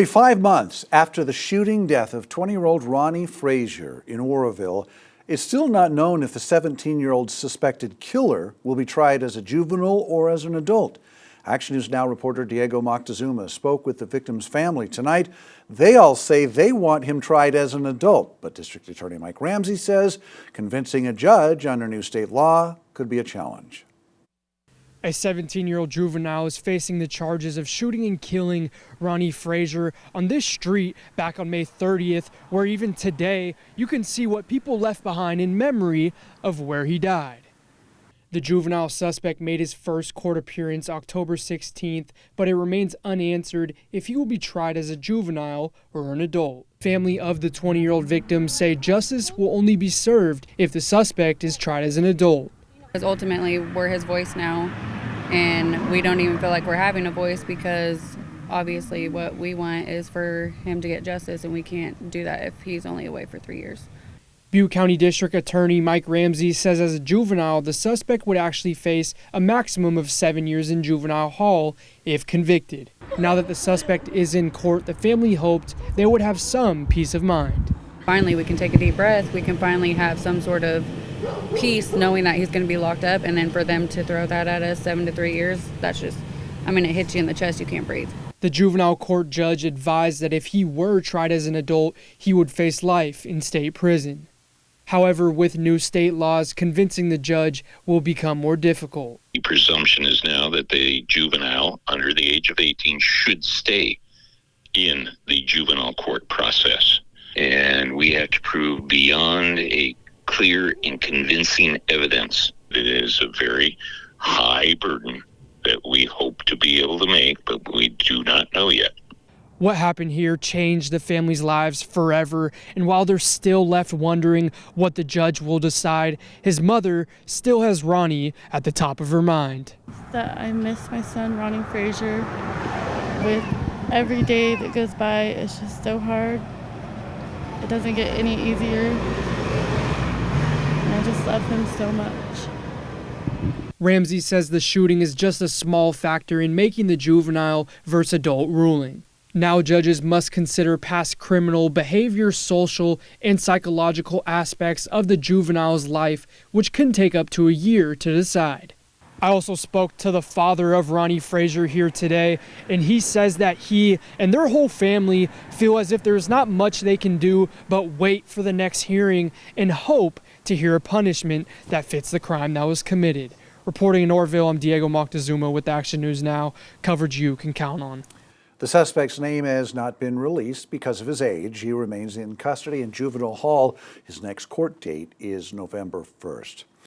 5 months after the shooting death of 20-year-old Ronnie Frazier in Oroville, it's still not known if the 17-year-old suspected killer will be tried as a juvenile or as an adult. Action News Now reporter Diego Moctezuma spoke with the victim's family tonight. They all say they want him tried as an adult, but District Attorney Mike Ramsey says convincing a judge under new state law could be a challenge. A 17-year-old juvenile is facing the charges of shooting and killing Ronnie Frazier on this street back on May 30th, where even today you can see what people left behind in memory of where he died. The juvenile suspect made his first court appearance October 16th, but it remains unanswered if he will be tried as a juvenile or an adult. Family of the 20-year-old victim say justice will only be served if the suspect is tried as an adult. Because ultimately, we're his voice now, and we don't even feel like we're having a voice because obviously what we want is for him to get justice, and we can't do that if he's only away for 3 years. Butte County District Attorney Mike Ramsey says as a juvenile, the suspect would actually face a maximum of 7 years in juvenile hall if convicted. Now that the suspect is in court, the family hoped they would have some peace of mind. Finally, we can take a deep breath. We can finally have some sort of peace knowing that he's going to be locked up, and then for them to throw that at us 7 to 3 years, that's just, I mean, it hits you in the chest, you can't breathe. The juvenile court judge advised that if he were tried as an adult, he would face life in state prison. However, with new state laws, convincing the judge will become more difficult. The presumption is now that the juvenile under the age of 18 should stay in the juvenile court process. And we have to prove beyond a clear and convincing evidence. It is a very high burden that we hope to be able to make, but we do not know yet. What happened here changed the family's lives forever, and while they're still left wondering what the judge will decide, his mother still has Ronnie at the top of her mind. That I miss my son, Ronnie Frazier. With every day that goes by, it's just so hard. It doesn't get any easier. I just love him so much. Ramsey says the shooting is just a small factor in making the juvenile versus adult ruling. Now judges must consider past criminal behavior, social and psychological aspects of the juvenile's life, which can take up to a year to decide. I also spoke to the father of Ronnie Frazier here today, and he says that he and their whole family feel as if there's not much they can do but wait for the next hearing and hope to hear a punishment that fits the crime that was committed. Reporting in Oroville, I'm Diego Moctezuma with Action News Now, coverage you can count on. The suspect's name has not been released because of his age. He remains in custody in juvenile hall. His next court date is November 1st.